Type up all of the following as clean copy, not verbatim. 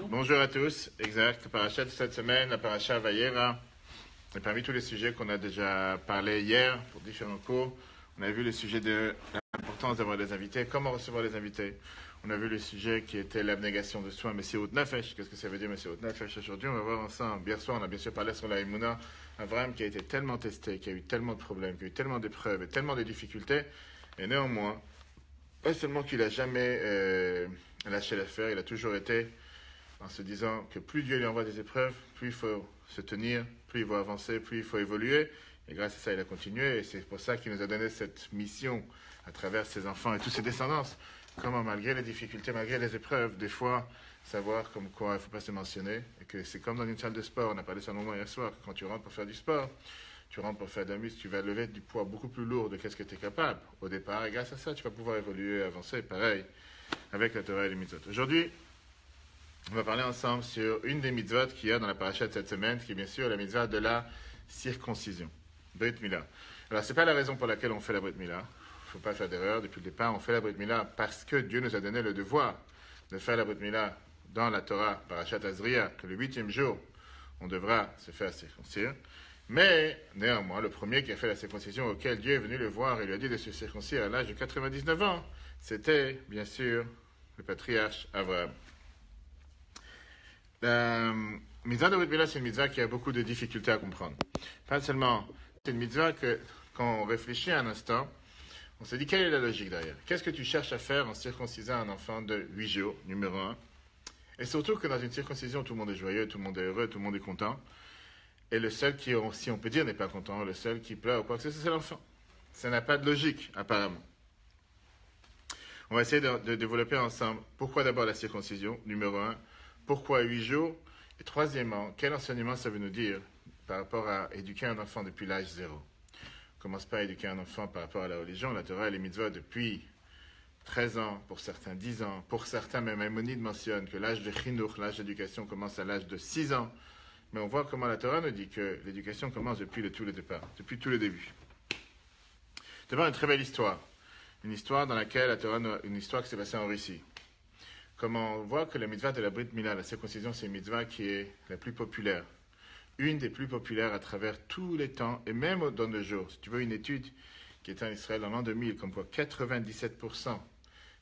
Bonjour à tous, exact. La paracha de cette semaine, la paracha Vayera. Et parmi tous les sujets qu'on a déjà parlé hier pour différents cours, on a vu le sujet de l'importance d'avoir des invités, comment recevoir les invités. On a vu le sujet qui était l'abnégation de soi, Messihout Nefesh. Qu'est-ce que ça veut dire Messihout Nefesh? Aujourd'hui, on va voir ensemble. Hier soir, on a bien sûr parlé sur la Emouna. Abraham qui a été tellement testé, qui a eu tellement de problèmes, qui a eu tellement d'épreuves et tellement de difficultés. Et néanmoins, pas seulement qu'il n'a jamais lâché l'affaire, il a toujours été en se disant que plus Dieu lui envoie des épreuves, plus il faut se tenir, plus il va avancer, plus il faut évoluer. Et grâce à ça, il a continué. Et c'est pour ça qu'il nous a donné cette mission à travers ses enfants et tous ses descendants. Comment, malgré les difficultés, malgré les épreuves, des fois, savoir comme quoi il ne faut pas se mentionner. Et que c'est comme dans une salle de sport. On a parlé de ça un moment hier soir. Que quand tu rentres pour faire du sport, tu rentres pour faire de la muscle, tu vas lever du poids beaucoup plus lourd de qu'est-ce que tu es capable au départ. Et grâce à ça, tu vas pouvoir évoluer, avancer. Pareil avec la Torah et les mitzvot. Aujourd'hui, on va parler ensemble sur une des mitzvot qu'il y a dans la paracha de cette semaine, qui est bien sûr la mitzvah de la circoncision, Brit Mila. Alors, c'est pas la raison pour laquelle on fait la Brit Mila. Il faut pas faire d'erreur. Depuis le départ, on fait la Brit Mila parce que Dieu nous a donné le devoir de faire la Brit Mila dans la Torah, parachat Azriya, que le 8e jour, on devra se faire circoncire. Mais, néanmoins, le premier qui a fait la circoncision auquel Dieu est venu le voir et lui a dit de se circoncire à l'âge de 99 ans, c'était, bien sûr, le patriarche Abraham. La mitzvah de Brit Mila, c'est une mitzvah qui a beaucoup de difficultés à comprendre. Pas seulement, c'est une mitzvah que, quand on réfléchit un instant, on se dit quelle est la logique derrière. Qu'est-ce que tu cherches à faire en circoncisant un enfant de 8 jours, numéro 1. Et surtout que dans une circoncision, tout le monde est joyeux, tout le monde est heureux, tout le monde est content. Et le seul qui, si on peut dire, n'est pas content, le seul qui pleure ou quoi que ce soit, c'est l'enfant. Ça n'a pas de logique, apparemment. On va essayer de développer ensemble pourquoi d'abord la circoncision, numéro 1, pourquoi 8 jours, et troisièmement, quel enseignement ça veut nous dire par rapport à éduquer un enfant depuis l'âge 0. On commence pas à éduquer un enfant par rapport à la religion, la Torah et les mitzvahs depuis 13 ans, pour certains 10 ans, pour certains même Maïmonide mentionne que l'âge de chinuch, l'âge d'éducation commence à l'âge de 6 ans. Mais on voit comment la Torah nous dit que l'éducation commence depuis tout le départ, depuis tout le début. D'abord, une très belle histoire. Une histoire dans laquelle la Torah, une histoire qui s'est passée en Russie. Comment on voit que la mitzvah de la Brit Mila, la circoncision, c'est une mitzvah qui est la plus populaire. Une des plus populaires à travers tous les temps, et même dans nos jours. Si tu veux une étude qui était en Israël en l'an 2000, comme quoi 97%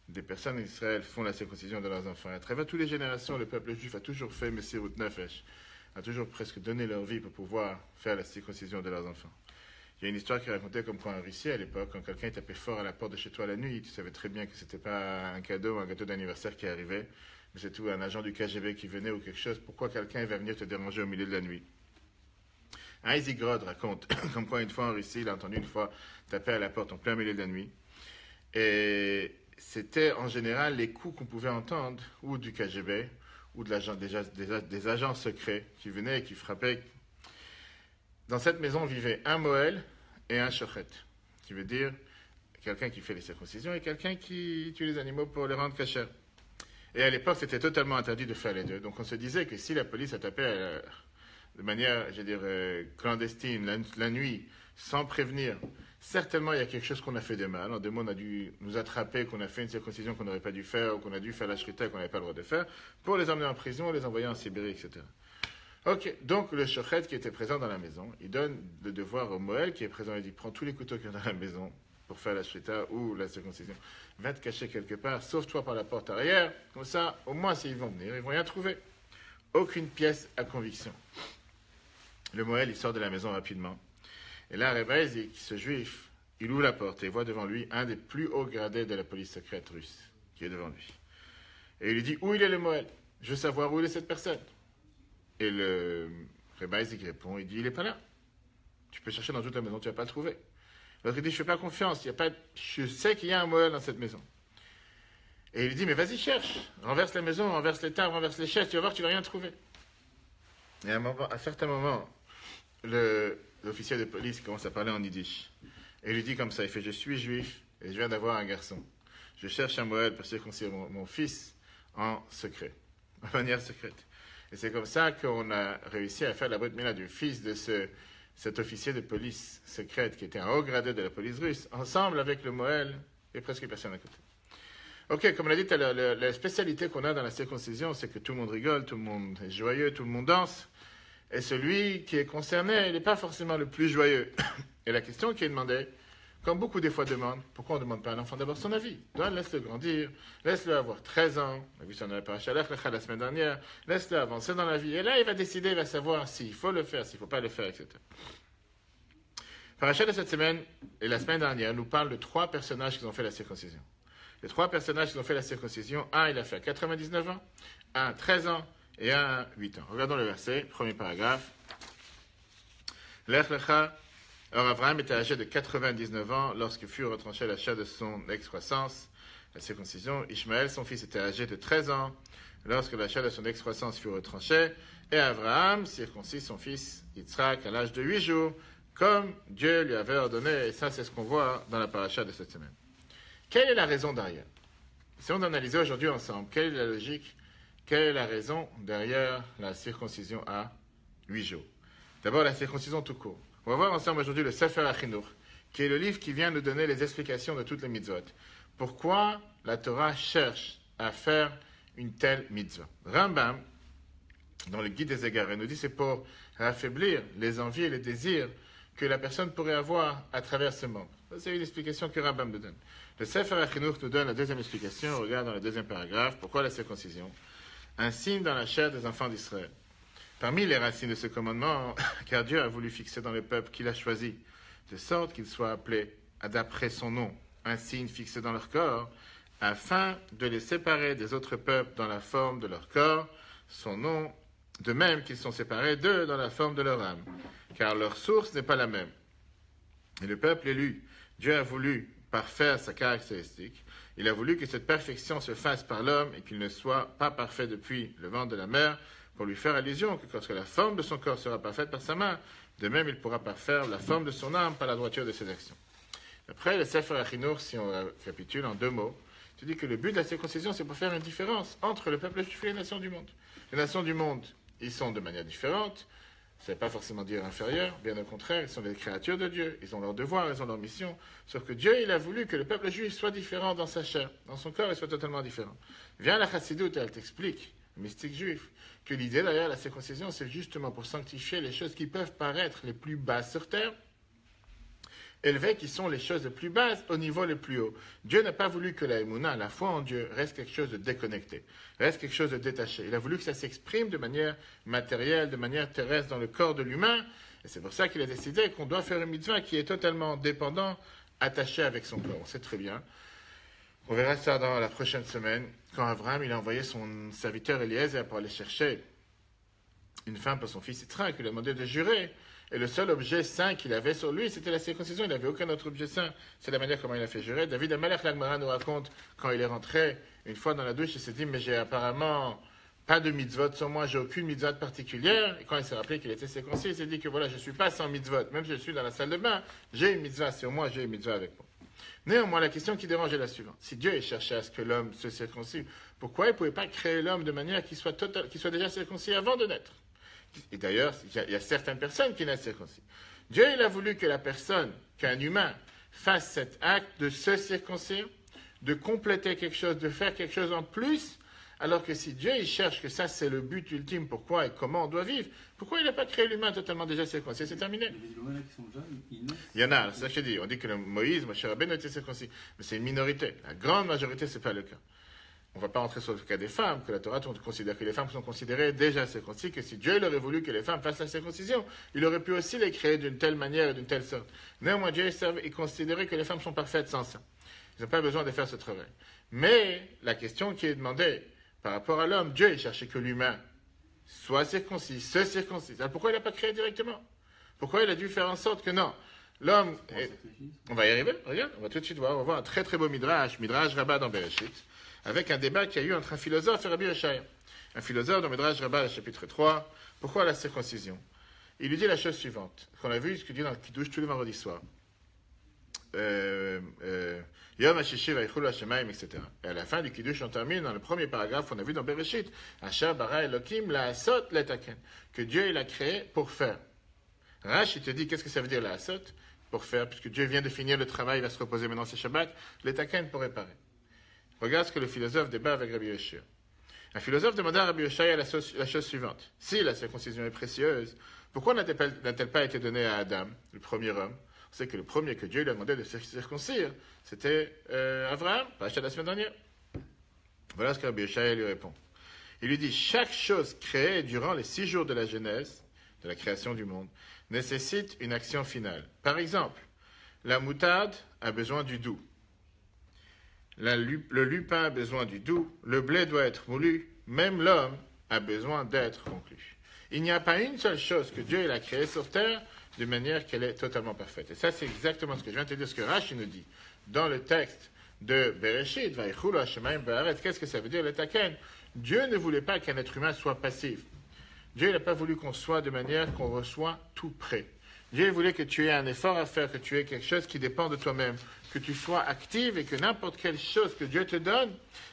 des personnes en Israël font la circoncision de leurs enfants. Et à travers toutes les générations, le peuple juif a toujours fait Messihout Nefesh, a toujours presque donné leur vie pour pouvoir faire la circoncision de leurs enfants. Il y a une histoire qui racontait comme quoi en Russie, à l'époque, quand quelqu'un tapait fort à la porte de chez toi la nuit, tu savais très bien que c'était pas un cadeau ou un gâteau d'anniversaire qui arrivait, mais c'est tout un agent du KGB qui venait ou quelque chose. Pourquoi quelqu'un va venir te déranger au milieu de la nuit? Un Izigrod raconte comme quoi une fois en Russie, il a entendu une fois taper à la porte en plein milieu de la nuit. Et c'était en général les coups qu'on pouvait entendre, ou du KGB, ou de des agents secrets qui venaient et qui frappaient. Dans cette maison vivaient un Moël et un Shochet, qui veut dire quelqu'un qui fait les circoncisions et quelqu'un qui tue les animaux pour les rendre cachers. Et à l'époque, c'était totalement interdit de faire les deux. Donc on se disait que si la police a tapé de manière, clandestine, la nuit, sans prévenir, certainement il y a quelque chose qu'on a fait de mal. En deux mots, on a dû nous attraper, qu'on a fait une circoncision qu'on n'aurait pas dû faire, ou qu'on a dû faire la shrita qu'on n'avait pas le droit de faire, pour les emmener en prison, les envoyer en Sibérie, etc. Ok, donc le shochet qui était présent dans la maison, il donne le devoir au Moël qui est présent, il dit prends tous les couteaux qu'il y a dans la maison pour faire la shrita ou la circoncision, va te cacher quelque part, sauve-toi par la porte arrière, comme ça, au moins s'ils vont venir, ils vont rien trouver. Aucune pièce à conviction. Le Moël, il sort de la maison rapidement. Et là, Rebaï, ce juif, il ouvre la porte et voit devant lui un des plus hauts gradés de la police secrète russe qui est devant lui. Et il lui dit, où il est le Moël? Je veux savoir où il est cette personne. Et le Rebaï répond, il dit, il n'est pas là. Tu peux chercher dans toute la maison, tu ne vas pas le trouver. L'autre il dit, je ne fais pas confiance, je sais qu'il y a un Moël dans cette maison. Et il lui dit, mais vas-y, cherche. Renverse la maison, renverse les tables, renverse les chaises, tu vas voir, tu ne vas rien trouver. Et à un certain moment, l'officier de police commence à parler en yiddish. Et il lui dit comme ça, il fait, je suis juif et je viens d'avoir un garçon. Je cherche un Moël pour circoncire mon fils en secret, de manière secrète. Et c'est comme ça qu'on a réussi à faire la Brit Mila du fils de cet officier de police secrète qui était un haut gradé de la police russe, ensemble avec le Moël et presque personne à côté. Ok, comme on a dit, la spécialité qu'on a dans la circoncision, c'est que tout le monde rigole, tout le monde est joyeux, tout le monde danse. Et celui qui est concerné, il n'est pas forcément le plus joyeux. Et la question qui est demandée, comme beaucoup des fois demandent, pourquoi on ne demande pas à l'enfant d'abord son avis? Laisse-le grandir, laisse-le avoir 13 ans, on a vu ça dans la paracha la semaine dernière, laisse-le avancer dans la vie. Et là, il va décider, il va savoir s'il faut le faire, s'il ne faut pas le faire, etc. Paracha de cette semaine et la semaine dernière nous parle de 3 personnages qui ont fait la circoncision. Les 3 personnages qui ont fait la circoncision, un, il a fait à 99 ans, un à 13 ans et un à 8 ans. Regardons le verset, premier paragraphe. Lech lecha. Or, Abraham était âgé de 99 ans lorsque fut retranché l'achat de son excroissance, la circoncision. Ishmaël, son fils, était âgé de 13 ans lorsque l'achat de son excroissance fut retranché. Et Abraham circoncit son fils Yitzhak à l'âge de 8 jours, comme Dieu lui avait ordonné. Et ça, c'est ce qu'on voit dans la paracha de cette semaine. Quelle est la raison derrière? Si on analysait aujourd'hui ensemble, quelle est la logique, quelle est la raison derrière la circoncision à 8 jours? D'abord, la circoncision tout court. On va voir ensemble aujourd'hui le Sefer HaChinuch, qui est le livre qui vient nous donner les explications de toutes les mitzvot. Pourquoi la Torah cherche à faire une telle mitzvah? Rambam, dans le Guide des Égarés, nous dit que c'est pour affaiblir les envies et les désirs que la personne pourrait avoir à travers ce monde. Ça, c'est une explication que Rambam nous donne. Le Sefer HaChinuch nous donne la deuxième explication. On regarde dans le deuxième paragraphe. Pourquoi la circoncision? Un signe dans la chair des enfants d'Israël. Parmi les racines de ce commandement, car Dieu a voulu fixer dans le peuple qu'il a choisi, de sorte qu'ils soient appelés d'après son nom, un signe fixé dans leur corps, afin de les séparer des autres peuples dans la forme de leur corps, son nom, de même qu'ils sont séparés d'eux dans la forme de leur âme, car leur source n'est pas la même. Et le peuple élu, Dieu a voulu parfaire sa caractéristique. Il a voulu que cette perfection se fasse par l'homme et qu'il ne soit pas parfait depuis le ventre de la mère, pour lui faire allusion que lorsque la forme de son corps sera parfaite par sa main, de même il pourra parfaire la forme de son âme par la droiture de ses actions. Après, le Sefer HaChinuch, si on récapitule en 2 mots, tu dis que le but de la circoncision, c'est pour faire une différence entre le peuple juif et les nations du monde. Les nations du monde, ils sont de manière différente, ça ne veut pas forcément dire inférieur, bien au contraire, ils sont des créatures de Dieu, ils ont leurs devoirs, ils ont leur mission, sauf que Dieu, il a voulu que le peuple juif soit différent dans sa chair, dans son corps, il soit totalement différent. Viens la Chassidoute, elle t'explique, le mystique juif, que l'idée derrière la circoncision, c'est justement pour sanctifier les choses qui peuvent paraître les plus basses sur terre, élever qui sont les choses les plus basses au niveau le plus haut. Dieu n'a pas voulu que la émouna, la foi en Dieu, reste quelque chose de déconnecté, reste quelque chose de détaché. Il a voulu que ça s'exprime de manière matérielle, de manière terrestre dans le corps de l'humain, et c'est pour ça qu'il a décidé qu'on doit faire une mitzvah qui est totalement dépendant, attaché avec son corps. On sait très bien. On verra ça dans la prochaine semaine, quand Abraham il a envoyé son serviteur Eliezer pour aller chercher une femme pour son fils Yitzhak, il lui a demandé de jurer. Et le seul objet saint qu'il avait sur lui, c'était la circoncision. Il n'avait aucun autre objet saint. C'est la manière comment il a fait jurer. David Amalek Lagmara nous raconte, quand il est rentré une fois dans la douche, il s'est dit, mais j'ai apparemment pas de mitzvot sur moi, j'ai aucune mitzvot particulière. Et quand il s'est rappelé qu'il était circoncis, il s'est dit que voilà, je ne suis pas sans mitzvot. Même si je suis dans la salle de bain, j'ai une mitzvah sur moi, j'ai une mitzvah avec moi. Néanmoins, la question qui dérange est la suivante. Si Dieu ait cherché à ce que l'homme se circoncis, pourquoi il ne pouvait pas créer l'homme de manière qu'il soit déjà circoncis avant de naître? Et d'ailleurs, il y a certaines personnes qui naissent circoncis. Dieu, il a voulu que la personne, qu'un humain, fasse cet acte de se circoncire, de compléter quelque chose, de faire quelque chose en plus, alors que si Dieu, il cherche que ça, c'est le but ultime, pourquoi et comment on doit vivre, pourquoi il n'a pas créé l'humain totalement déjà circoncis? C'est terminé. Il y en a, c'est ça que je dis. On dit que le Moïse, Moshe Rabbeinu était circoncis, mais c'est une minorité. La grande majorité, ce n'est pas le cas. On ne va pas rentrer sur le cas des femmes, que la Torah considère que les femmes sont considérées déjà circoncis, que si Dieu il aurait voulu que les femmes fassent la circoncision, il aurait pu aussi les créer d'une telle manière et d'une telle sorte. Néanmoins, Dieu il considérait que les femmes sont parfaites sans ça. Ils n'ont pas besoin de faire ce travail. Mais la question qui est demandée par rapport à l'homme, Dieu il cherchait que l'humain soit circoncis, se circoncise. Alors pourquoi il n'a pas créé directement? Pourquoi il a dû faire en sorte que non? L'homme, on va y arriver, regarde, on va tout de suite voir, on va voir un très très beau Midrash Rabbah dans Bereshit, avec un débat qu'il y a eu entre un philosophe et Rabbi Yeshaya. Un philosophe dans Midrash Rabbah, chapitre 3, pourquoi la circoncision? Il lui dit la chose suivante, qu'on a vu ce qu'il dit dans le Kiddush tous les vendredis soirs. Yom HaShishi Vayichulu HaShemayim, etc. Et à la fin du Kiddush, on termine dans le premier paragraphe, on a vu dans Bereshit, Asher bara Elokim la'asot letaken, que Dieu il a créé pour faire. Rashi il te dit, qu'est-ce que ça veut dire la'asot? Pour faire, puisque Dieu vient de finir le travail, il va se reposer maintenant, c'est Shabbat, letaken pour réparer. Regarde ce que le philosophe débat avec Rabbi Yoshua. Un philosophe demanda à Rabbi Yoshua la chose suivante. Si la circoncision est précieuse, pourquoi n'a-t-elle pas été donnée à Adam, le premier homme? On sait que le premier que Dieu lui a demandé de circoncire, c'était Abraham, pas la semaine dernière. Voilà ce que Rabbi Yoshua lui répond. Il lui dit, chaque chose créée durant les 6 jours de la Genèse, de la création du monde, nécessite une action finale. Par exemple, la moutarde a besoin du doux. Le lupin a besoin du doux. Le blé doit être moulu. Même l'homme a besoin d'être conclu. Il n'y a pas une seule chose que Dieu a créée sur terre de manière qu'elle est totalement parfaite. Et ça, c'est exactement ce que je viens de te dire, ce que Rashi nous dit dans le texte de Bereshit. Qu'est-ce que ça veut dire, le taken? Dieu ne voulait pas qu'un être humain soit passif. Dieu n'a pas voulu qu'on soit de manière qu'on reçoit tout prêt. Dieu voulait que tu aies un effort à faire, que tu aies quelque chose qui dépend de toi-même, que tu sois active et que n'importe quelle chose que Dieu te donne,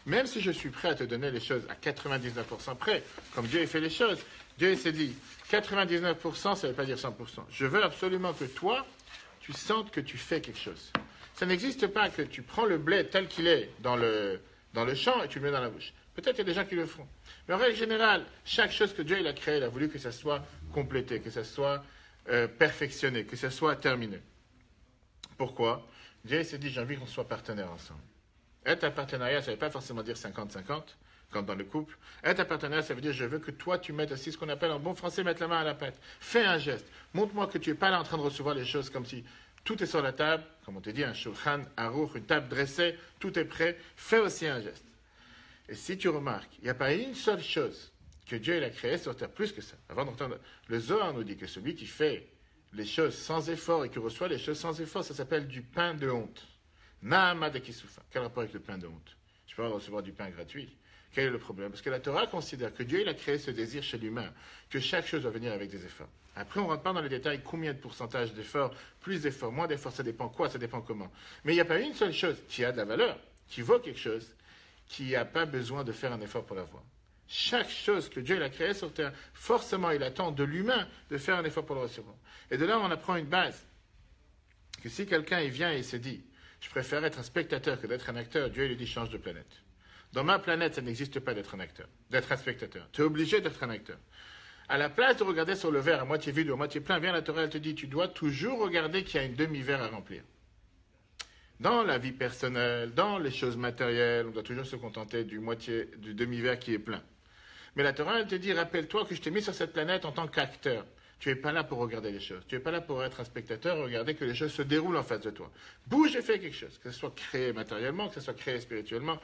même si je suis prêt à te donner les choses à 99% près, comme Dieu a fait les choses, Dieu s'est dit 99%, ça ne veut pas dire 100%. Je veux absolument que toi, tu sentes que tu fais quelque chose. Ça n'existe pas que tu prends le blé tel qu'il est dans le champ et tu le mets dans la bouche. Peut-être qu'il y a des gens qui le feront. Mais en règle générale, chaque chose que Dieu il a créée, il a voulu que ça soit complété, que ça soit perfectionné, que ça soit terminé. Pourquoi? Dieu s'est dit, j'ai envie qu'on soit partenaires ensemble. Être un partenariat, ça ne veut pas forcément dire 50-50, comme dans le couple. Être un partenariat, ça veut dire, je veux que toi, tu mettes aussi ce qu'on appelle en bon français, mettre la main à la pâte. Fais un geste. Montre-moi que tu n'es pas là en train de recevoir les choses comme si tout est sur la table, comme on te dit, un shulchan aruch, une table dressée, tout est prêt. Fais aussi un geste. Et si tu remarques, il n'y a pas une seule chose que Dieu il a créée sur terre, plus que ça. Avant d'entendre, le Zohar nous dit que celui qui fait les choses sans effort et qui reçoit les choses sans effort, ça s'appelle du pain de honte. Na'ama de Kisoufa. Quel rapport avec le pain de honte? Je peux pas recevoir du pain gratuit. Quel est le problème? Parce que la Torah considère que Dieu il a créé ce désir chez l'humain, que chaque chose doit venir avec des efforts. Après, on ne rentre pas dans les détails, combien de pourcentage d'efforts, plus d'efforts, moins d'efforts, ça dépend quoi, ça dépend comment. Mais il n'y a pas une seule chose qui a de la valeur, qui vaut quelque chose, qui n'a pas besoin de faire un effort pour l'avoir. Chaque chose que Dieu a créée sur terre, forcément, il attend de l'humain de faire un effort pour le recevoir. Et de là, on apprend une base. Que si quelqu'un il vient et il se dit, je préfère être un spectateur que d'être un acteur, Dieu lui dit, change de planète. Dans ma planète, ça n'existe pas d'être un acteur, d'être un spectateur. Tu es obligé d'être un acteur. À la place de regarder sur le verre à moitié vide ou à moitié plein, vient la Torah, elle te dit, tu dois toujours regarder qu'il y a une demi-verre à remplir. Dans la vie personnelle, dans les choses matérielles, on doit toujours se contenter du demi-verre qui est plein. Mais la Torah, elle te dit, rappelle-toi que je t'ai mis sur cette planète en tant qu'acteur. Tu n'es pas là pour regarder les choses. Tu n'es pas là pour être un spectateur, regarder que les choses se déroulent en face de toi. Bouge et fais quelque chose, que ce soit créé matériellement, que ce soit créé spirituellement.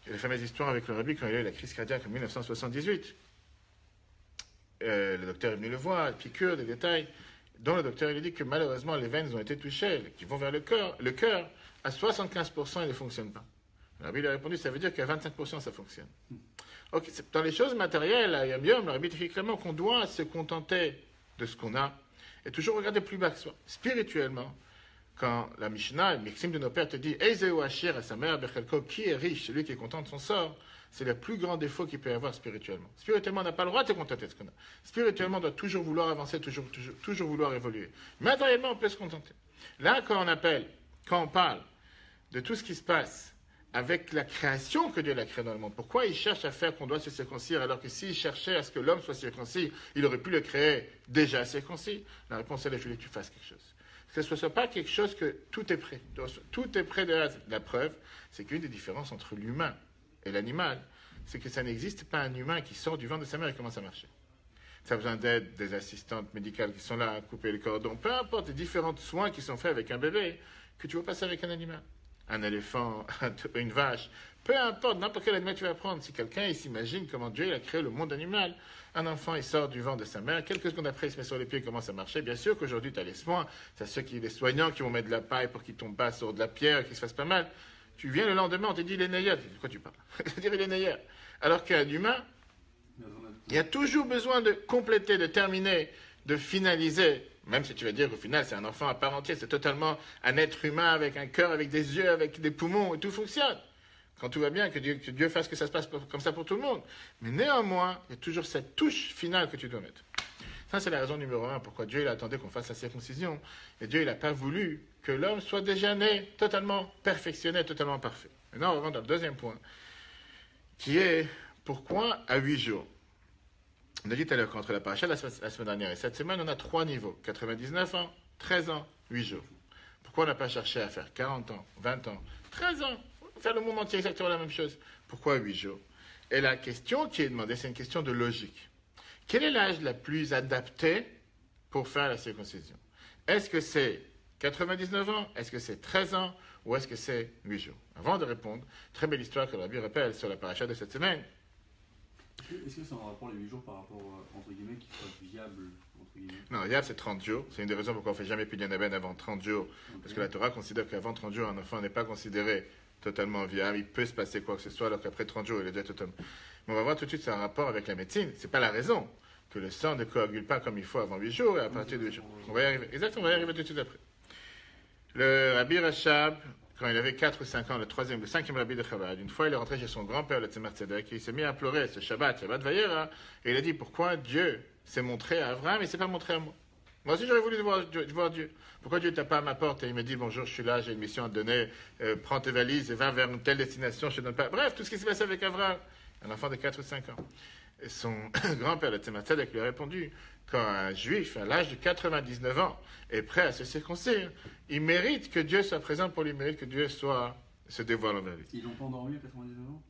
Il y a la fameuse histoire avec le rabbi quand il a eu la crise cardiaque en 1978. Le docteur est venu le voir, piqûre, des détails. Dont le docteur il dit que malheureusement les veines ont été touchées, qui vont vers le cœur, à 75% il ne fonctionne pas. Le rabbi lui a répondu, ça veut dire qu'à 25% ça fonctionne. Okay, dans les choses matérielles, à Yom, le rabbi dit clairement qu'on doit se contenter de ce qu'on a et toujours regarder plus bas que soi. Spirituellement, quand la Mishnah, le Mixim de nos pères te dit Eizeu Ashir à sa mère, Bechelko, qui est riche, celui qui est content de son sort, c'est le plus grand défaut qu'il peut y avoir spirituellement. Spirituellement, on n'a pas le droit de se contenter de ce qu'on a. Spirituellement, on doit toujours vouloir avancer, toujours vouloir évoluer. Matériellement, on peut se contenter. Là, quand on parle de tout ce qui se passe avec la création que Dieu a créée dans le monde, pourquoi il cherche à faire qu'on doit se circoncire alors que s'il cherchait à ce que l'homme soit circoncis, il aurait pu le créer déjà circoncis? La réponse est, je voulais que tu fasses quelque chose. Que ce ne soit pas quelque chose que tout est prêt. Tout est prêt de la preuve, c'est qu'une des différences entre l'humain et l'animal, c'est que ça n'existe pas un humain qui sort du ventre de sa mère et commence à marcher. Ça a besoin d'aide, des assistantes médicales qui sont là à couper le cordon, peu importe les différents soins qui sont faits avec un bébé, que tu vas passer avec un animal. Un éléphant, une vache, peu importe, n'importe quel animal tu vas prendre. Si quelqu'un il s'imagine comment Dieu il a créé le monde animal, un enfant il sort du ventre de sa mère, quelques secondes après il se met sur les pieds et commence à marcher. Bien sûr qu'aujourd'hui tu as les soins, tu as les soignants qui vont mettre de la paille pour qu'il ne tombe pas sur de la pierre et qu'il ne se fasse pas mal. Tu viens le lendemain, on te dit il est meilleur. De quoi tu parles? C'est-à-dire il est meilleur. Alors qu'un humain, il y a toujours besoin de compléter, de terminer, de finaliser. Même si tu vas dire qu'au final, c'est un enfant à part entière, c'est totalement un être humain avec un cœur, avec des yeux, avec des poumons, et tout fonctionne. Quand tout va bien, que Dieu fasse que ça se passe comme ça pour tout le monde. Mais néanmoins, il y a toujours cette touche finale que tu dois mettre. Ça, c'est la raison numéro 1 pourquoi Dieu il attendait qu'on fasse la circoncision. Et Dieu, il n'a pas voulu que l'homme soit déjà né, totalement perfectionné, totalement parfait. Maintenant, on rentre dans le deuxième point, qui est pourquoi à 8 jours. On a dit tout à l'heure qu'entre la paracha la semaine dernière et cette semaine, on a 3 niveaux. 99 ans, 13 ans, 8 jours. Pourquoi on n'a pas cherché à faire 40 ans, 20 ans, 13 ans, faire le monde entier exactement la même chose? Pourquoi 8 jours? Et la question qui est demandée, c'est une question de logique. Quel est l'âge la plus adapté pour faire la circoncision? Est-ce que c'est 99 ans? Est-ce que c'est 13 ans? Ou est-ce que c'est 8 jours? Avant de répondre, très belle histoire que Rabbi rappelle sur la paracha de cette semaine. Est-ce que c'est en rapport les 8 jours par rapport, entre guillemets, qui soit viable, entre guillemets? Non, viable c'est 30 jours. C'est une des raisons pourquoi on ne fait jamais Pidyon Aben avant 30 jours. Okay. Parce que la Torah considère qu'avant 30 jours, un enfant n'est pas considéré totalement viable. Il peut se passer quoi que ce soit, alors qu'après 30 jours, il est déjà totalement... Mais on va voir tout de suite, c'est un rapport avec la médecine. Ce n'est pas la raison que le sang ne coagule pas comme il faut avant 8 jours et à partir de 8 jours. On va y arriver. Exactement, on va y arriver tout de suite après. Le Rabbi Rachab, quand il avait 4 ou 5 ans, le 5e Rabbi de Chabad, une fois il est rentré chez son grand-père, le Tzemar Tzedek, et il s'est mis à pleurer ce Shabbat Vayera, et il a dit pourquoi Dieu s'est montré à Abraham et ne s'est pas montré à moi. Moi aussi j'aurais voulu voir Dieu. Pourquoi Dieu ne t'a pas à ma porte et il me dit bonjour, je suis là, j'ai une mission à te donner, prends tes valises et va vers une telle destination, je te donne pas. Bref, tout ce qui s'est passé avec Abraham, un enfant de 4 ou 5 ans. Et son grand-père, le Tzemar Tzedek, lui a répondu quand un juif, à l'âge de 99 ans, est prêt à se circoncire, il mérite que Dieu soit présent pour lui, il mérite que Dieu se dévoile envers lui. Ils l'ont pas endormi à 99 ans?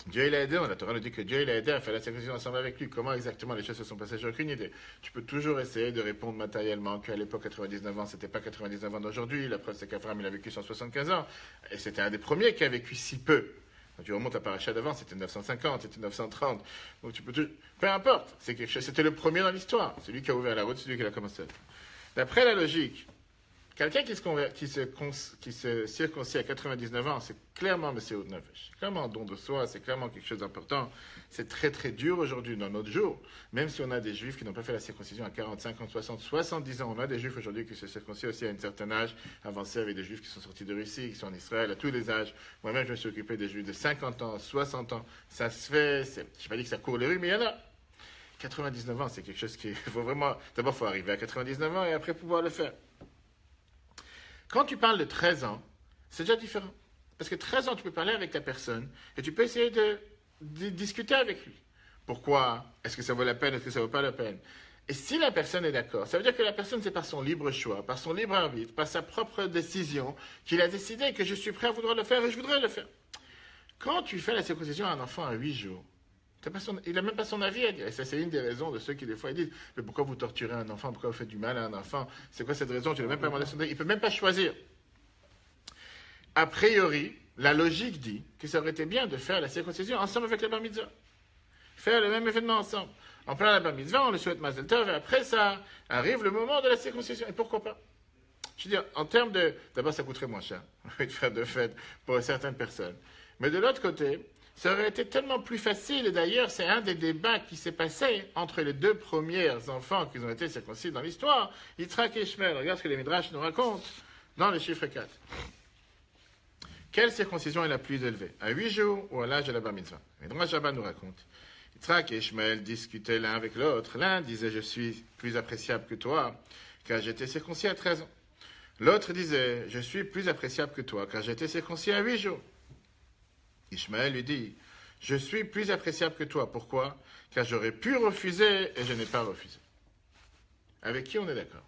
Dieu il a aidé, la Torah nous dit que Dieu il a aidé à faire la circoncision ensemble avec lui. Comment exactement les choses se sont passées, j'ai aucune idée. Tu peux toujours essayer de répondre matériellement qu'à l'époque 99 ans, c'était pas 99 ans d'aujourd'hui. La preuve c'est qu'Abraham il a vécu 175 ans, et c'était un des premiers qui a vécu si peu. Quand tu remontes à paracha d'avant, c'était 950, c'était 930. Donc tu peux toujours... Peu importe, c'est quelque chose. C'était le premier dans l'histoire. C'est lui qui a ouvert la route, c'est lui qui l'a commencé. D'après la logique, quelqu'un qui se circoncis à 99 ans, c'est clairement Messihout Nefesh. C'est clairement un don de soi, c'est clairement quelque chose d'important. C'est très très dur aujourd'hui dans notre jour. Même si on a des juifs qui n'ont pas fait la circoncision à 40, 50, 60, 70 ans, on a des juifs aujourd'hui qui se circoncisent aussi à un certain âge avancé, avec des juifs qui sont sortis de Russie, qui sont en Israël, à tous les âges. Moi-même, je me suis occupé des juifs de 50 ans, 60 ans. Ça se fait, je n'ai pas dit que ça court les rues, mais il y en a. 99 ans, c'est quelque chose qui... faut vraiment... D'abord, il faut arriver à 99 ans et après pouvoir le faire. Quand tu parles de 13 ans, c'est déjà différent. Parce que 13 ans, tu peux parler avec ta personne et tu peux essayer de discuter avec lui. Pourquoi? Est-ce que ça vaut la peine? Est-ce que ça ne vaut pas la peine? Et si la personne est d'accord, ça veut dire que la personne, c'est par son libre choix, par son libre arbitre, par sa propre décision, qu'il a décidé que je suis prêt à vouloir le faire et je voudrais le faire. Quand tu fais la circoncision à un enfant à 8 jours, il n'a même pas son avis à dire. Et ça, c'est une des raisons de ceux qui, des fois, disent mais pourquoi vous torturez un enfant? Pourquoi vous faites du mal à un enfant? C'est quoi cette raison? Tu ne l'as même pas demandé son avis. Il ne peut même pas choisir. A priori, la logique dit que ça aurait été bien de faire la circoncision ensemble avec la bar mitzvah. Faire le même événement ensemble. En plein la bar mitzvah, on le souhaite Mazel Tov, et après ça arrive le moment de la circoncision. Et pourquoi pas? Je veux dire, en termes de... D'abord, ça coûterait moins cher de faire de fêtes pour certaines personnes. Mais de l'autre côté, ça aurait été tellement plus facile, et d'ailleurs, c'est un des débats qui s'est passé entre les deux premiers enfants qui ont été circoncis dans l'histoire, Yitzhak et Ishmael. Regarde ce que les Midrash nous racontent dans les chiffres 4. Quelle circoncision est la plus élevée? À 8 jours ou à l'âge de la bar mitzvah? Midrash Rabbah nous raconte. Yitzhak et Ishmael discutaient l'un avec l'autre. L'un disait, je suis plus appréciable que toi, car j'ai été circoncis à 13 ans. L'autre disait, je suis plus appréciable que toi, car j'ai été circoncis à 8 jours. Ishmael lui dit, je suis plus appréciable que toi. Pourquoi? Car j'aurais pu refuser et je n'ai pas refusé. Avec qui on est d'accord?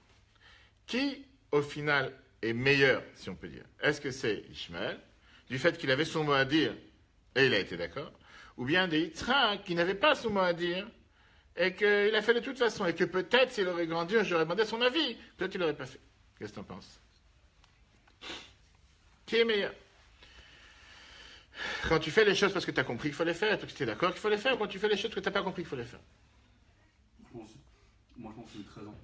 Qui, au final, est meilleur, si on peut dire? Est-ce que c'est Ishmael, du fait qu'il avait son mot à dire et il a été d'accord? Ou bien des Yitzhak qui n'avait pas son mot à dire et qu'il a fait de toute façon et que peut-être s'il aurait grandi, j'aurais demandé son avis, peut-être qu'il n'aurait pas fait. Qu'est-ce que tu en penses? Qui est meilleur? Quand tu fais les choses parce que tu as compris qu'il faut les faire, parce que tu es d'accord qu'il faut les faire, ou quand tu fais les choses parce que tu n'as pas compris qu'il faut les faire? Moi, je pense que c'est 13 ans.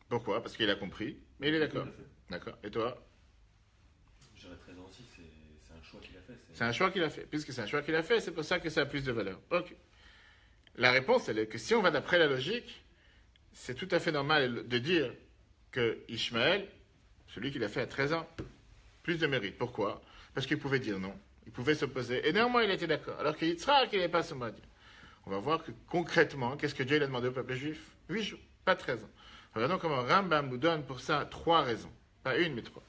Pourquoi? Parce qu'il a compris, mais il est d'accord. D'accord. Et toi? J'aurais 13 ans aussi, c'est un choix qu'il a fait. C'est un choix qu'il a fait. Puisque c'est un choix qu'il a fait, c'est pour ça que ça a plus de valeur. Ok. La réponse, elle est que si on va d'après la logique, c'est tout à fait normal de dire que Ishmael, celui qui l'a fait à 13 ans, plus de mérite. Pourquoi? Parce qu'il pouvait dire non. Il pouvait s'opposer. Et néanmoins, il était d'accord. Alors que Yitzhak, il n'avait pas ce mot à dire. On va voir que concrètement, qu'est-ce que Dieu il a demandé au peuple juif? 8 jours, pas 13 ans. Regardons comment Rambam nous donne pour ça 3 raisons. Pas une, mais 3.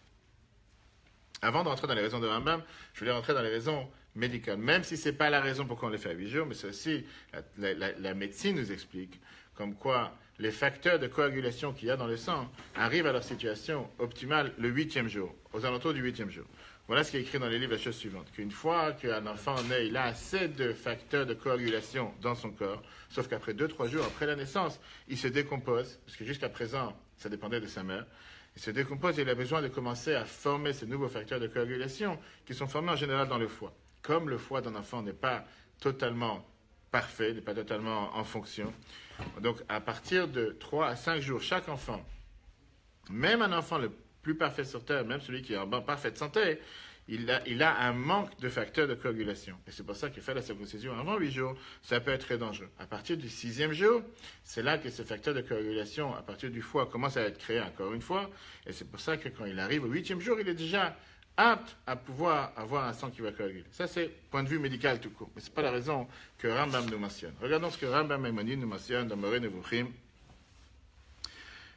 Avant de rentrer dans les raisons de Rambam, je voulais rentrer dans les raisons médicales. Même si ce n'est pas la raison pourquoi on les fait à 8 jours, mais c'est aussi, la médecine nous explique, comme quoi les facteurs de coagulation qu'il y a dans le sang arrivent à leur situation optimale le 8e jour, aux alentours du 8e jour. Voilà ce qui est écrit dans les livres, la chose suivante, qu'une fois qu'un enfant naît, il a assez de facteurs de coagulation dans son corps, sauf qu'après 2-3 jours après la naissance, il se décompose, parce que jusqu'à présent, ça dépendait de sa mère, il se décompose et il a besoin de commencer à former ces nouveaux facteurs de coagulation qui sont formés en général dans le foie. Comme le foie d'un enfant n'est pas totalement parfait, n'est pas totalement en fonction, donc à partir de 3 à 5 jours, chaque enfant, même un enfant le plus parfait sur Terre, même celui qui est en parfaite santé, il a un manque de facteurs de coagulation. Et c'est pour ça qu'il fait la circoncision avant 8 jours, ça peut être très dangereux. À partir du 6e jour, c'est là que ces facteurs de coagulation, à partir du foie, commencent à être créés encore une fois. Et c'est pour ça que quand il arrive au 8e jour, il est déjà apte à pouvoir avoir un sang qui va coaguler. Ça, c'est point de vue médical tout court. Mais ce n'est pas la raison que Rambam nous mentionne. Regardons ce que Rambam Maïmonide nous mentionne dans Moreh Nevuchim.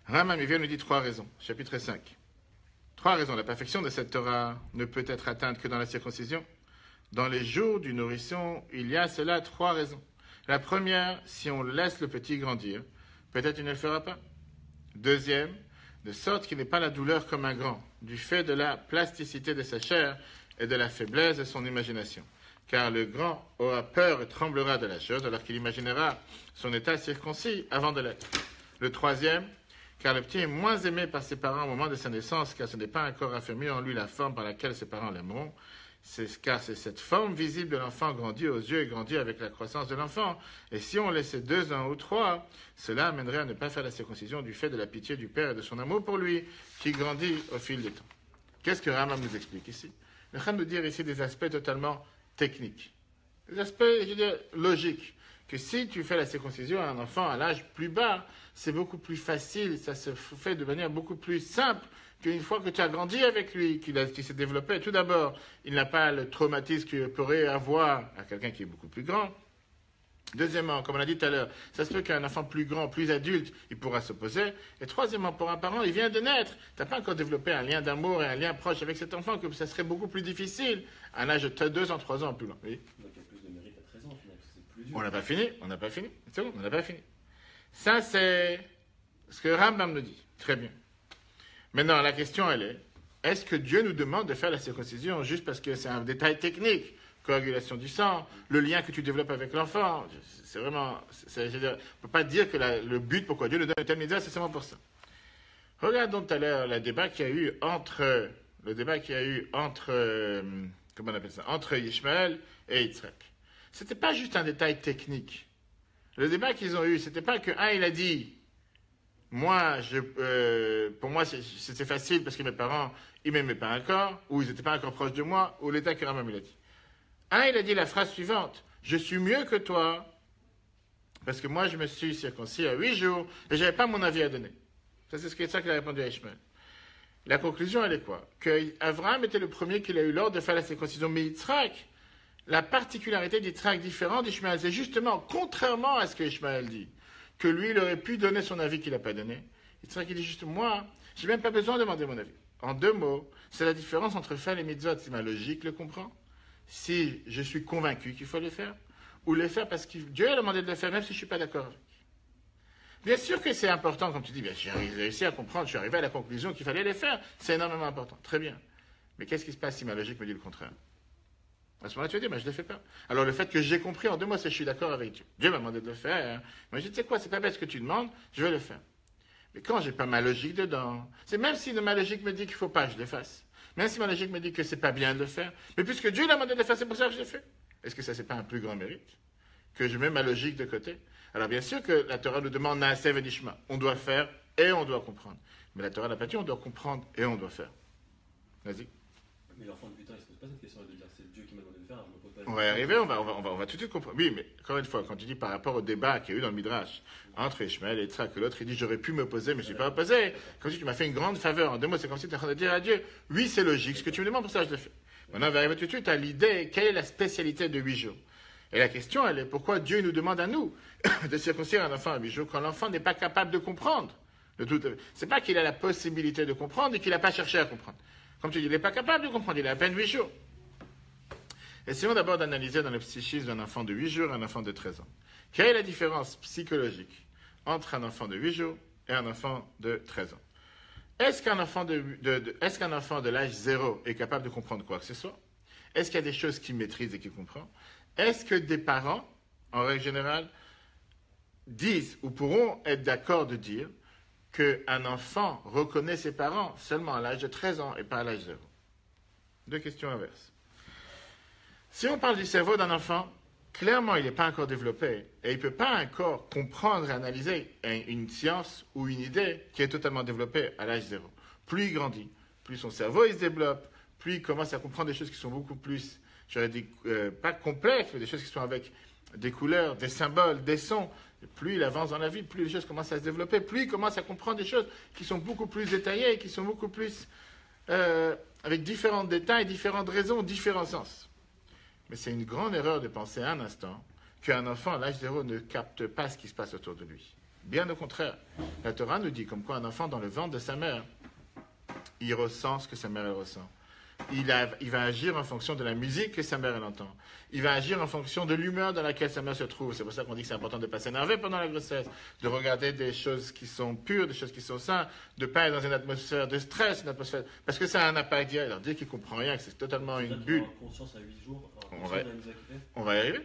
Rambam, il vient nous dire 3 raisons. Chapitre 5. 3 raisons. La perfection de cette Torah ne peut être atteinte que dans la circoncision. Dans les jours du nourrisson, il y a cela 3 raisons. La première, si on laisse le petit grandir, peut-être il ne le fera pas. Deuxième, de sorte qu'il n'ait pas la douleur comme un grand, du fait de la plasticité de sa chair et de la faiblesse de son imagination. Car le grand aura peur et tremblera de la chose, alors qu'il imaginera son état circoncis avant de l'être. Le troisième, car le petit est moins aimé par ses parents au moment de sa naissance, car ce n'est pas encore affermi en lui la forme par laquelle ses parents l'aimeront, car c'est cette forme visible de l'enfant grandit aux yeux et grandit avec la croissance de l'enfant. Et si on laissait 2 ans ou 3, cela amènerait à ne pas faire la circoncision du fait de la pitié du père et de son amour pour lui, qui grandit au fil du temps. Qu'est-ce que Rambam nous explique ici? Il est en train de nous dire ici des aspects totalement techniques, des aspects, je veux dire, logiques. Que si tu fais la circoncision à un enfant à l'âge plus bas, c'est beaucoup plus facile, ça se fait de manière beaucoup plus simple qu'une fois que tu as grandi avec lui, qu'il s'est développé. Tout d'abord, il n'a pas le traumatisme qu'il pourrait avoir à quelqu'un qui est beaucoup plus grand. Deuxièmement, comme on a dit tout à l'heure, ça se peut qu'un enfant plus grand, plus adulte, il pourra s'opposer. Et troisièmement, pour un parent, il vient de naître. Tu n'as pas encore développé un lien d'amour et un lien proche avec cet enfant, que ça serait beaucoup plus difficile à un âge de 2 ans, 3 ans plus loin. Oui. Donc il y a plus de mérite à 13 ans, finalement, parce que c'est plus dur. On n'a pas fini. C'est bon, on n'a pas fini. Ça, c'est ce que Rambam nous dit. Très bien. Maintenant, la question, elle est, est-ce que Dieu nous demande de faire la circoncision juste parce que c'est un détail technique, coagulation du sang, le lien que tu développes avec l'enfant? C'est vraiment, on ne peut pas dire que le but pourquoi Dieu nous donne une telle mitzvah, c'est seulement pour ça. Regardons tout à l'heure le débat qu'il y a eu entre, comment on appelle ça, entre Ishmaël et Yitzhak. C'était pas juste un détail technique. Le débat qu'ils ont eu, c'était pas que il a dit, moi, pour moi, c'était facile parce que mes parents, ils m'aimaient pas encore, ou ils n'étaient pas encore proches de moi, ou l'état que Rambam il a dit. Il a dit la phrase suivante, je suis mieux que toi, parce que moi, je me suis circoncis à 8 jours, et je n'avais pas mon avis à donner. Ça, c'est ça qu'il a répondu à Ishmaël. La conclusion, elle est quoi? Qu'Avraham était le premier qu'il a eu l'ordre de faire la circoncision, mais Yitzhak, la particularité d'Yitzhak différente d'Ishmaël, c'est justement, contrairement à ce que Ishmaël dit, que lui, il aurait pu donner son avis qu'il n'a pas donné. Yitzhak, il dit juste, moi, je n'ai même pas besoin de demander mon avis. En 2 mots, c'est la différence entre faire les mitzvot, si ma logique le comprend, si je suis convaincu qu'il faut les faire, ou les faire parce que Dieu a demandé de les faire, même si je ne suis pas d'accord avec. Bien sûr que c'est important, comme tu dis, j'ai réussi à comprendre, je suis arrivé à la conclusion qu'il fallait les faire, c'est énormément important, très bien. Mais qu'est-ce qui se passe si ma logique me dit le contraire? À ce moment-là, tu vas dire, je ne les fais pas. Alors le fait que j'ai compris en 2 mots, c'est que je suis d'accord avec Dieu. Dieu m'a demandé de le faire. Moi, je dis, tu sais quoi, c'est pas bête ce que tu demandes, je vais le faire. Mais quand j'ai pas ma logique dedans, c'est même si ma logique me dit qu'il ne faut pas que je le fasse, même si ma logique me dit que c'est pas bien de le faire, mais puisque Dieu l'a demandé de le faire, c'est pour ça que je le fais. Est-ce que ça, c'est pas un plus grand mérite? Que je mets ma logique de côté? Alors bien sûr que la Torah nous demande Naaseh v'nishma. On doit faire et on doit comprendre. Mais la Torah n'a pas dit on doit comprendre et on doit faire. Vas-y. Mais l'enfant de 8 ans, il se pose pas cette question de dire c'est Dieu qui m'a demandé de le faire, je me pose pas. On va y arriver, on va tout de suite comprendre. Oui, mais encore une fois, quand tu dis par rapport au débat qu'il y a eu dans le Midrash entre Ishmaël et Yitzhak, que l'autre il dit j'aurais pu m'opposer, mais je ne suis pas opposé. Comme si tu m'as fait une grande faveur. En 2 mots, c'est comme si tu es en train de dire à Dieu, oui, c'est logique, ce que tu me demandes pour ça, je le fais. Maintenant, on va arriver tout de suite à l'idée, quelle est la spécialité de 8 jours? Et la question, elle est pourquoi Dieu nous demande à nous de circoncire un enfant à 8 jours quand l'enfant n'est pas capable de comprendre? C'est pas qu'il a la possibilité de comprendre et qu'il n'a pas cherché à comprendre. Comme tu dis, il n'est pas capable de comprendre, il a à peine 8 jours. Essayons d'abord d'analyser dans le psychisme d'un enfant de 8 jours et un enfant de 13 ans. Quelle est la différence psychologique entre un enfant de 8 jours et un enfant de 13 ans? Est-ce qu'un enfant de l'âge 0 est capable de comprendre quoi que ce soit? Est-ce qu'il y a des choses qu'il maîtrise et qu'il comprend? Est-ce que des parents, en règle générale, disent ou pourront être d'accord de dire qu'un enfant reconnaît ses parents seulement à l'âge de 13 ans et pas à l'âge 0? Deux questions inverses. Si on parle du cerveau d'un enfant, clairement, il n'est pas encore développé et il ne peut pas encore comprendre et analyser une science ou une idée qui est totalement développée à l'âge 0. Plus il grandit, plus son cerveau il se développe, plus il commence à comprendre des choses qui sont beaucoup plus, j'aurais dit, pas complexes, mais des choses qui sont avec des couleurs, des symboles, des sons. Et plus il avance dans la vie, plus les choses commencent à se développer, plus il commence à comprendre des choses qui sont beaucoup plus détaillées, qui sont beaucoup plus avec différents détails, différentes raisons, différents sens. Mais c'est une grande erreur de penser un instant qu'un enfant à l'âge 0 ne capte pas ce qui se passe autour de lui. Bien au contraire, la Torah nous dit comme quoi un enfant dans le ventre de sa mère, il ressent ce que sa mère elle ressent. Il va agir en fonction de la musique que sa mère elle entend. Il va agir en fonction de l'humeur dans laquelle sa mère se trouve. C'est pour ça qu'on dit que c'est important de ne pas s'énerver pendant la grossesse, de regarder des choses qui sont pures, des choses qui sont saines, de ne pas être dans une atmosphère de stress, une atmosphère... parce que ça a un impact direct. Alors dire qu'il ne comprend rien, que c'est totalement une bulle. Conscience à 8 jours, On va y arriver.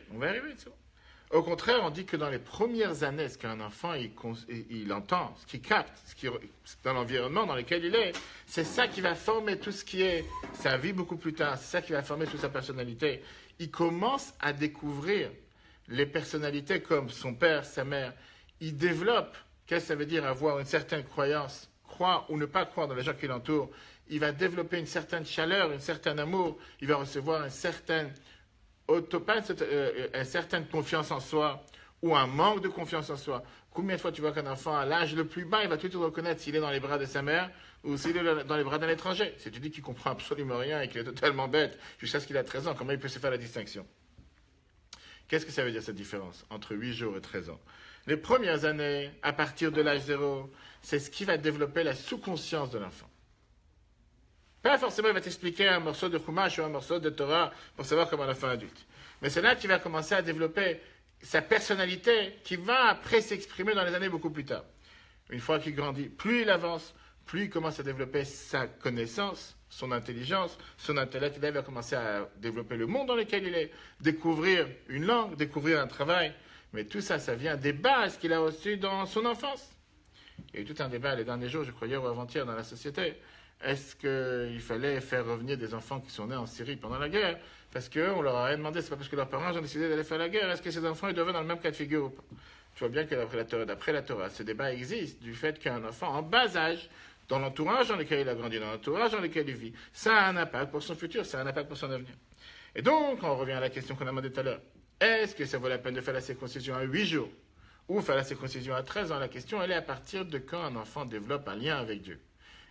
C'est bon. Au contraire, on dit que dans les premières années, ce qu'un enfant il entend, ce qu'il capte, dans l'environnement dans lequel il est, c'est ça qui va former tout ce qui est sa vie beaucoup plus tard, c'est ça qui va former toute sa personnalité. Il commence à découvrir les personnalités comme son père, sa mère. Il développe, qu'est-ce que ça veut dire avoir une certaine croyance, croire ou ne pas croire dans les gens qui l'entourent. Il va développer une certaine chaleur, un certain amour, il va recevoir une certaine confiance en soi ou un manque de confiance en soi. Combien de fois tu vois qu'un enfant, à l'âge le plus bas, il va tout de suite reconnaître s'il est dans les bras de sa mère ou s'il est dans les bras d'un étranger. Si tu dis qu'il comprend absolument rien et qu'il est totalement bête jusqu'à ce qu'il a 13 ans, comment il peut se faire la distinction? Qu'est-ce que ça veut dire cette différence entre 8 jours et 13 ans? Les premières années, à partir de l'âge 0, c'est ce qui va développer la sous-conscience de l'enfant. Pas forcément, il va t'expliquer un morceau de Chumash ou un morceau de Torah pour savoir comment on a fait un adulte. Mais c'est là qu'il va commencer à développer sa personnalité qui va après s'exprimer dans les années beaucoup plus tard. Une fois qu'il grandit, plus il avance, plus il commence à développer sa connaissance, son intelligence, son intellect. Là, il va commencer à développer le monde dans lequel il est, découvrir une langue, découvrir un travail. Mais tout ça, ça vient des bases qu'il a reçues dans son enfance. Il y a eu tout un débat les derniers jours, je crois hier ou avant-hier, dans la société. Est-ce qu'il fallait faire revenir des enfants qui sont nés en Syrie pendant la guerre? Parce qu'on leur a demandé, c'est pas parce que leurs parents ont décidé d'aller faire la guerre, est-ce que ces enfants ils doivent être dans le même cas de figure ou pas? Tu vois bien que d'après la Torah, ce débat existe du fait qu'un enfant en bas âge, dans l'entourage dans lequel il a grandi, dans l'entourage dans lequel il vit, ça a un impact pour son futur, ça a un impact pour son avenir. Et donc, on revient à la question qu'on a demandé tout à l'heure. Est-ce que ça vaut la peine de faire la circoncision à 8 jours ou faire la circoncision à 13 ans? La question, elle est à partir de quand un enfant développe un lien avec Dieu.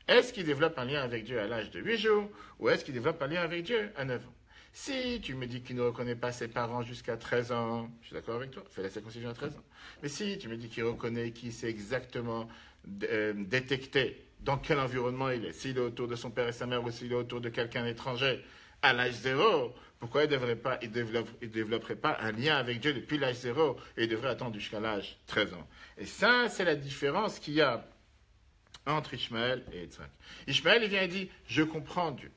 Est-ce qu'il développe un lien avec Dieu à l'âge de 8 jours ou est-ce qu'il développe un lien avec Dieu à 9 ans? Si tu me dis qu'il ne reconnaît pas ses parents jusqu'à 13 ans, je suis d'accord avec toi, fais la circoncision à 13 ans. Mais si tu me dis qu'il reconnaît, qu'il sait exactement détecter dans quel environnement il est, s'il est autour de son père et sa mère ou s'il est autour de quelqu'un d'étranger à l'âge 0, pourquoi il ne développerait pas un lien avec Dieu depuis l'âge 0 et il devrait attendre jusqu'à l'âge 13 ans? Et ça, c'est la différence qu'il y a entre Ishmaël et Yitzhak. Ishmaël, il vient et dit, je comprends Dieu.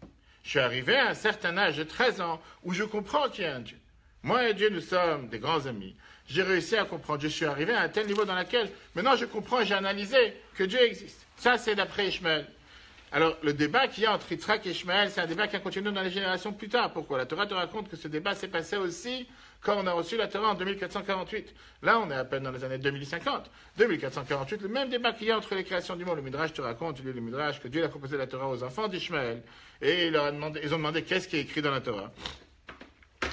Je suis arrivé à un certain âge de 13 ans où je comprends qu'il y a un Dieu. Moi et Dieu, nous sommes des grands amis. J'ai réussi à comprendre. Je suis arrivé à un tel niveau dans lequel, maintenant je comprends et j'ai analysé que Dieu existe. Ça, c'est d'après Ishmaël. Alors, le débat qu'il y a entre Yitzhak et Ishmaël, c'est un débat qui a continué dans les générations plus tard. Pourquoi? La Torah te raconte que ce débat s'est passé aussi quand on a reçu la Torah en 2448. Là, on est à peine dans les années 2050. 2448, le même débat qu'il y a entre les créations du monde. Le Midrash te raconte, tu lis le Midrash, que Dieu a proposé la Torah aux enfants d'Ishmaël. Et ils ont demandé qu'est-ce qui est écrit dans la Torah.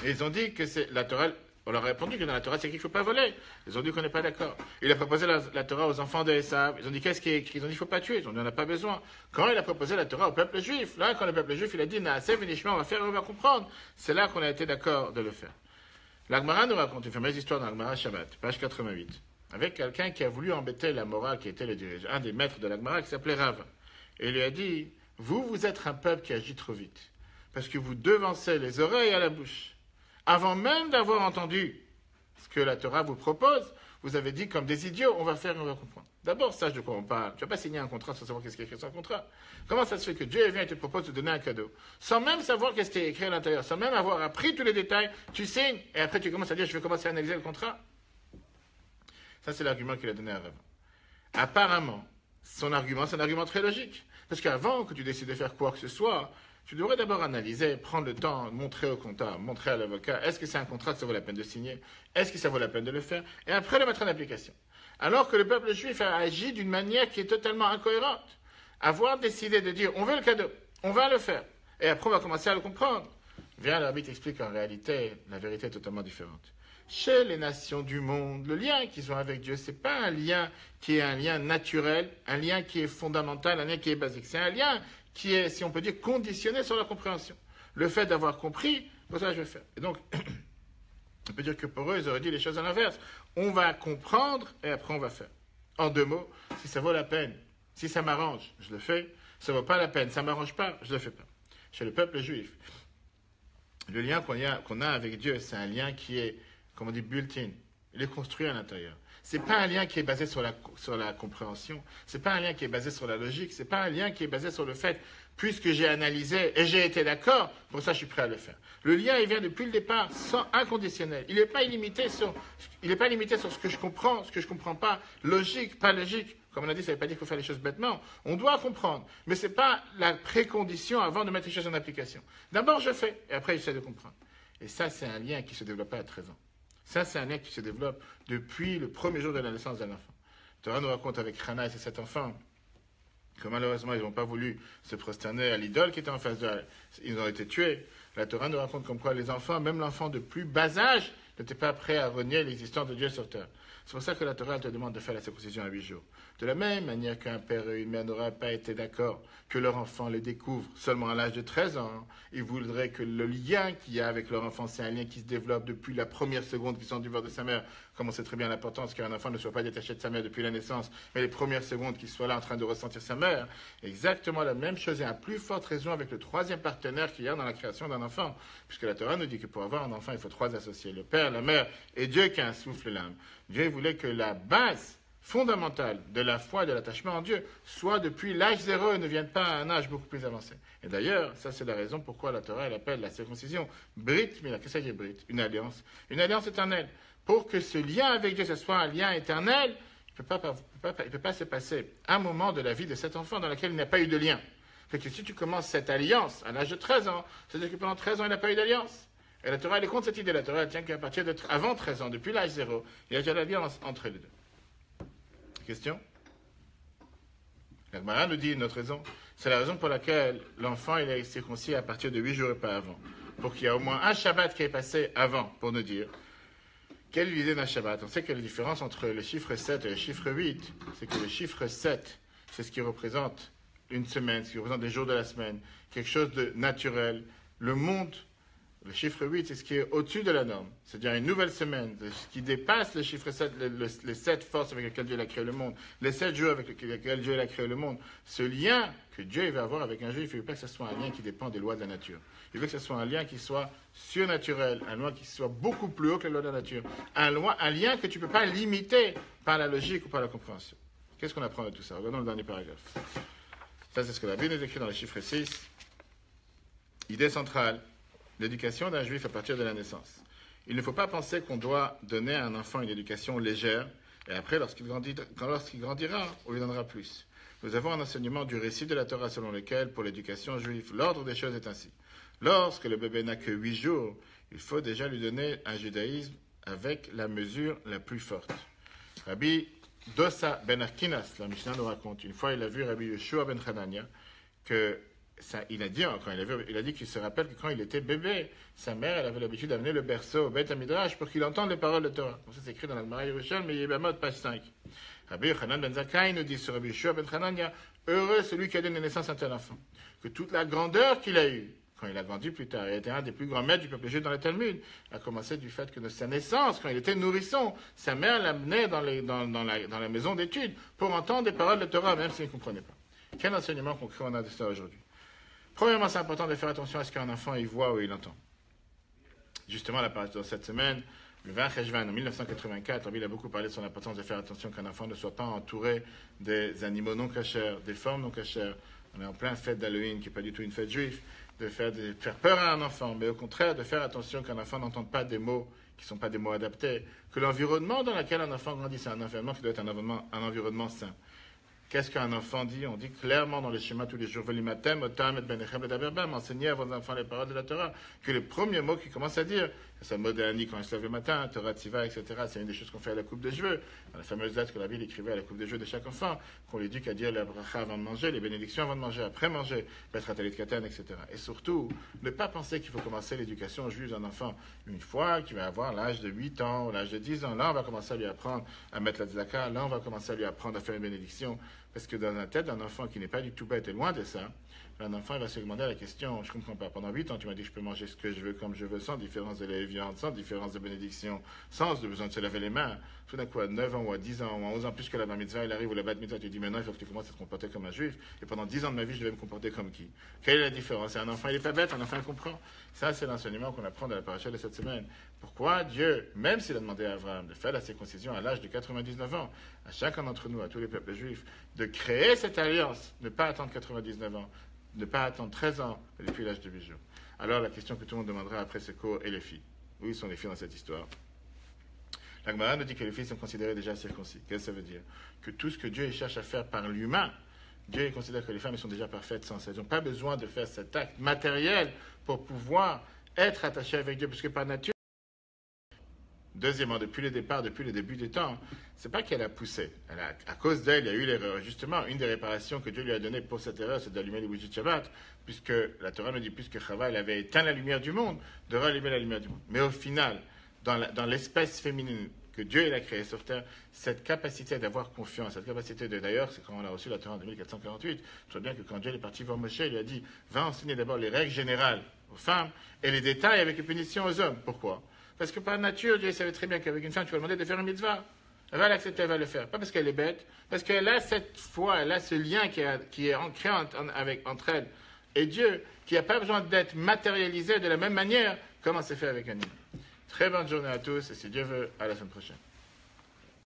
Et ils ont dit que c'est la Torah. On leur a répondu que dans la Torah, c'est écrit qu'il ne faut pas voler. Ils ont dit qu'on n'est pas d'accord. Il a proposé la Torah aux enfants d'Esav. Ils ont dit qu'est-ce qui est écrit? Ils ont dit qu'il ne faut pas tuer. Ils ont dit on n'a pas besoin. Quand il a proposé la Torah au peuple juif, là, quand le peuple juif, il a dit Naasev et Nishma, on va faire et on va comprendre. C'est là qu'on a été d'accord de le faire. L'Agmara nous raconte une fameuse histoire dans l'Agmara Shabbat, page 88, avec quelqu'un qui a voulu embêter la morale qui était un des maîtres de l'Agmara qui s'appelait Rava. Et il lui a dit vous êtes un peuple qui agit trop vite. Parce que vous devancez les oreilles à la bouche. Avant même d'avoir entendu ce que la Torah vous propose, vous avez dit comme des idiots, on va faire et on va comprendre. D'abord, sache de quoi on parle. Tu ne vas pas signer un contrat sans savoir qu'est-ce qui est écrit sur le contrat. Comment ça se fait que Dieu vient et te propose de donner un cadeau sans même savoir qu'est-ce qui est écrit à l'intérieur, sans même avoir appris tous les détails, tu signes et après tu commences à dire je vais commencer à analyser le contrat. Ça, c'est l'argument qu'il a donné à Rav. Apparemment, son argument, c'est un argument très logique. Parce qu'avant que tu décides de faire quoi que ce soit, tu devrais d'abord analyser, prendre le temps, montrer au comptable, montrer à l'avocat, est-ce que c'est un contrat que ça vaut la peine de signer? Est-ce que ça vaut la peine de le faire? Et après le mettre en application. Alors que le peuple juif a agi d'une manière qui est totalement incohérente. Avoir décidé de dire, on veut le cadeau, on va le faire. Et après, on va commencer à le comprendre. Viens, l'arbitre explique qu'en réalité, la vérité est totalement différente. Chez les nations du monde, le lien qu'ils ont avec Dieu, ce n'est pas un lien qui est un lien naturel, un lien qui est fondamental, un lien qui est basique. C'est un lien qui est, si on peut dire, conditionné sur la compréhension. Le fait d'avoir compris, pour ça je vais faire. Et donc, on peut dire que pour eux, ils auraient dit les choses à l'inverse. On va comprendre et après on va faire. En 2 mots, si ça vaut la peine, si ça m'arrange, je le fais. Si ça ne vaut pas la peine, ça ne m'arrange pas, je ne le fais pas. Chez le peuple juif, le lien qu'on a avec Dieu, c'est un lien qui est, comme on dit, built-in. Il est construit à l'intérieur. Ce n'est pas un lien qui est basé sur la compréhension. Ce n'est pas un lien qui est basé sur la logique. Ce n'est pas un lien qui est basé sur le fait, puisque j'ai analysé et j'ai été d'accord, pour ça je suis prêt à le faire. Le lien, il vient depuis le départ, sans inconditionnel. Il n'est pas limité sur ce que je comprends, ce que je ne comprends pas, logique, pas logique. Comme on a dit, ça ne veut pas dire qu'il faut faire les choses bêtement. On doit comprendre. Mais ce n'est pas la précondition avant de mettre les choses en application. D'abord, je fais, et après, j'essaie de comprendre. Et ça, c'est un lien qui se développe à 13 ans. Ça, c'est un lien qui se développe depuis le premier jour de la naissance d'un enfant. Torah nous raconte avec Hana et ses 7 enfants que malheureusement, ils n'ont pas voulu se prosterner à l'idole qui était en face d'eux. Ils ont été tués. La Torah nous raconte comme quoi les enfants, même l'enfant de plus bas âge, n'était pas prêt à renier l'existence de Dieu sur terre. C'est pour ça que la Torah te demande de faire la circoncision à 8 jours. De la même manière qu'un père et une mère n'auraient pas été d'accord que leur enfant les découvre seulement à l'âge de 13 ans, ils voudraient que le lien qu'il y a avec leur enfant, c'est un lien qui se développe depuis la première seconde qu'ils sont du ventre de sa mère. Comme on sait très bien l'importance qu'un enfant ne soit pas détaché de sa mère depuis la naissance, mais les premières secondes qu'il soit là en train de ressentir sa mère. Exactement la même chose et à plus forte raison avec le troisième partenaire qu'il y a dans la création d'un enfant. Puisque la Torah nous dit que pour avoir un enfant, il faut 3 associés, le père, la mère et Dieu qui a un souffle l'âme. Dieu voulait que la base fondamentale de la foi et de l'attachement en Dieu soit depuis l'âge 0 et ne vienne pas à un âge beaucoup plus avancé. Et d'ailleurs, ça c'est la raison pourquoi la Torah elle appelle la circoncision Brit Mila. Qu'est-ce que c'est Brit? Une alliance éternelle. Pour que ce lien avec Dieu, ce soit un lien éternel, il ne peut pas se passer un moment de la vie de cet enfant dans lequel il n'a pas eu de lien. Fait que si tu commences cette alliance à l'âge de 13 ans, c'est-à-dire que pendant 13 ans, il n'a pas eu d'alliance. Et la Torah, elle est contre cette idée. La Torah, elle tient qu'à partir avant 13 ans, depuis l'âge 0, il y a déjà l'alliance entre les deux. Question? La Gemara nous dit une autre raison. C'est la raison pour laquelle l'enfant il est circoncis à partir de 8 jours et pas avant. Pour qu'il y ait au moins un Shabbat qui est passé avant, pour nous dire. Quelle idée d'un Shabbat? On sait que la différence entre le chiffre 7 et le chiffre 8, c'est que le chiffre 7, c'est ce qui représente une semaine, ce qui représente des jours de la semaine, quelque chose de naturel. Le monde, le chiffre 8, c'est ce qui est au-dessus de la norme. C'est-à-dire une nouvelle semaine, ce qui dépasse le chiffre 7, les 7 forces avec lesquelles Dieu a créé le monde, les 7 jours avec lesquels Dieu a créé le monde. Ce lien que Dieu va avoir avec un juif, il ne veut pas que ce soit un lien qui dépend des lois de la nature. Il veut que ce soit un lien qui soit surnaturel, un lien qui soit beaucoup plus haut que les lois de la nature. Un lien que tu ne peux pas limiter par la logique ou par la compréhension. Qu'est-ce qu'on apprend de tout ça? Regardons le dernier paragraphe. Ça, c'est ce que la Bible nous écrit dans le chiffre 6. Idée centrale. L'éducation d'un juif à partir de la naissance. Il ne faut pas penser qu'on doit donner à un enfant une éducation légère, et après, lorsqu'il grandira, on lui donnera plus. Nous avons un enseignement du récit de la Torah selon lequel, pour l'éducation juive, l'ordre des choses est ainsi. Lorsque le bébé n'a que 8 jours, il faut déjà lui donner un judaïsme avec la mesure la plus forte. Rabbi Dosa ben Arkinas, la Mishnah nous raconte, une fois il a vu Rabbi Yeshua ben Hanania, que ça, il a dit qu'il se rappelle que quand il était bébé, sa mère elle avait l'habitude d'amener le berceau au Beth Midrash pour qu'il entende les paroles de Torah. Donc ça c'est écrit dans la Gemara Yerushalmi, mais Yebamot, page 5. Rabbi Yochanan ben Zakkai nous dit sur Rabbi Yeshua ben Hanania, heureux celui qui a donné naissance à un tel enfant, que toute la grandeur qu'il a eue, quand il a grandi plus tard, il était un des plus grands maîtres du peuple juif dans le Talmud, a commencé du fait que de sa naissance, quand il était nourrisson, sa mère l'amenait dans la maison d'études pour entendre des paroles de Torah, même s'il ne comprenait pas. Quel enseignement concret on a de ça aujourd'hui? Premièrement, c'est important de faire attention à ce qu'un enfant il voit ou il entend. Justement, dans cette semaine, le 20 Cheshvan en 1984, il a beaucoup parlé de son importance de faire attention qu'un enfant ne soit pas entouré des animaux non cachers, des formes non cachères. On est en pleine fête d'Halloween, qui n'est pas du tout une fête juive, de faire peur à un enfant, mais au contraire, de faire attention qu'un enfant n'entende pas des mots qui ne sont pas des mots adaptés, que l'environnement dans lequel un enfant grandit, c'est un environnement qui doit être un environnement sain. Qu'est-ce qu'un enfant dit? On dit clairement dans le schéma tous les jours, Velimatem, Otam, et Benechem, et Daberbam, enseignez à vos enfants les paroles de la Torah, que les premiers mots qu'ils commencent à dire, c'est Modéani quand ils se lèvent le matin, Torah Tziva, etc. C'est une des choses qu'on fait à la coupe de cheveux, dans la fameuse lettre que la Bible écrivait à la coupe de cheveux de chaque enfant, qu'on l'éduque à dire la bracha avant de manger, les bénédictions avant de manger, après manger, Betra Talit Katan, etc. Et surtout, ne pas penser qu'il faut commencer l'éducation juive d'un enfant une fois qu'il va avoir l'âge de 8 ans ou l'âge de 10 ans. Là, on va commencer à lui apprendre à mettre la tzedaka, là, on va commencer à lui apprendre à faire une bénédiction. Parce que dans la tête d'un enfant qui n'est pas du tout bête et loin de ça, un enfant il va se demander la question, je ne comprends pas, pendant 8 ans tu m'as dit que je peux manger ce que je veux comme je veux, sans différence de la viande, sans différence de bénédiction, sans besoin de se laver les mains. Tout d'un coup, à 9 ans ou à 10 ans ou à 11 ans, plus que la bar mitzvah, il arrive ou la bat mitzvah, tu dis maintenant il faut que tu commences à te comporter comme un juif, et pendant 10 ans de ma vie je devais me comporter comme qui? Quelle est la différence? Un enfant il n'est pas bête, un enfant il comprend. Ça c'est l'enseignement qu'on apprend de la paracha de cette semaine. Pourquoi Dieu, même s'il a demandé à Abraham de faire la circoncision à l'âge de 99 ans, à chacun d'entre nous, à tous les peuples juifs, de créer cette alliance, ne pas attendre 99 ans, ne pas attendre 13 ans depuis l'âge de 8 jours. Alors la question que tout le monde demandera après ce cours est les filles. Où sont les filles dans cette histoire? La Gemara nous dit que les filles sont considérées déjà circoncis. Qu'est-ce que ça veut dire? Que tout ce que Dieu cherche à faire par l'humain, Dieu considère que les femmes sont déjà parfaites sans ça. Elles n'ont pas besoin de faire cet acte matériel pour pouvoir être attachées avec Dieu, parce que par nature, deuxièmement, depuis le départ, depuis le début des temps, c'est pas qu'elle a poussé. À cause d'elle, il y a eu l'erreur. Justement, une des réparations que Dieu lui a données pour cette erreur, c'est d'allumer les bougies de Shabbat, puisque la Torah nous dit, puisque Chava, elle avait éteint la lumière du monde, de rallumer la lumière du monde. Mais au final, dans l'espèce féminine que Dieu a créée sur Terre, cette capacité d'avoir confiance, cette capacité d'ailleurs, c'est quand on a reçu la Torah en 2448, je vois bien que quand Dieu est parti voir Moshe, il lui a dit, va enseigner d'abord les règles générales aux femmes et les détails avec les punitions aux hommes. Pourquoi? Parce que par nature, Dieu savait très bien qu'avec une femme, tu vas demander de faire une mitzvah. Elle va l'accepter, elle va le faire. Pas parce qu'elle est bête, parce qu'elle a cette foi, elle a ce lien qui est ancré entre elle et Dieu, qui n'a pas besoin d'être matérialisé de la même manière comme on s'est fait avec un homme. Très bonne journée à tous, et si Dieu veut, à la semaine prochaine.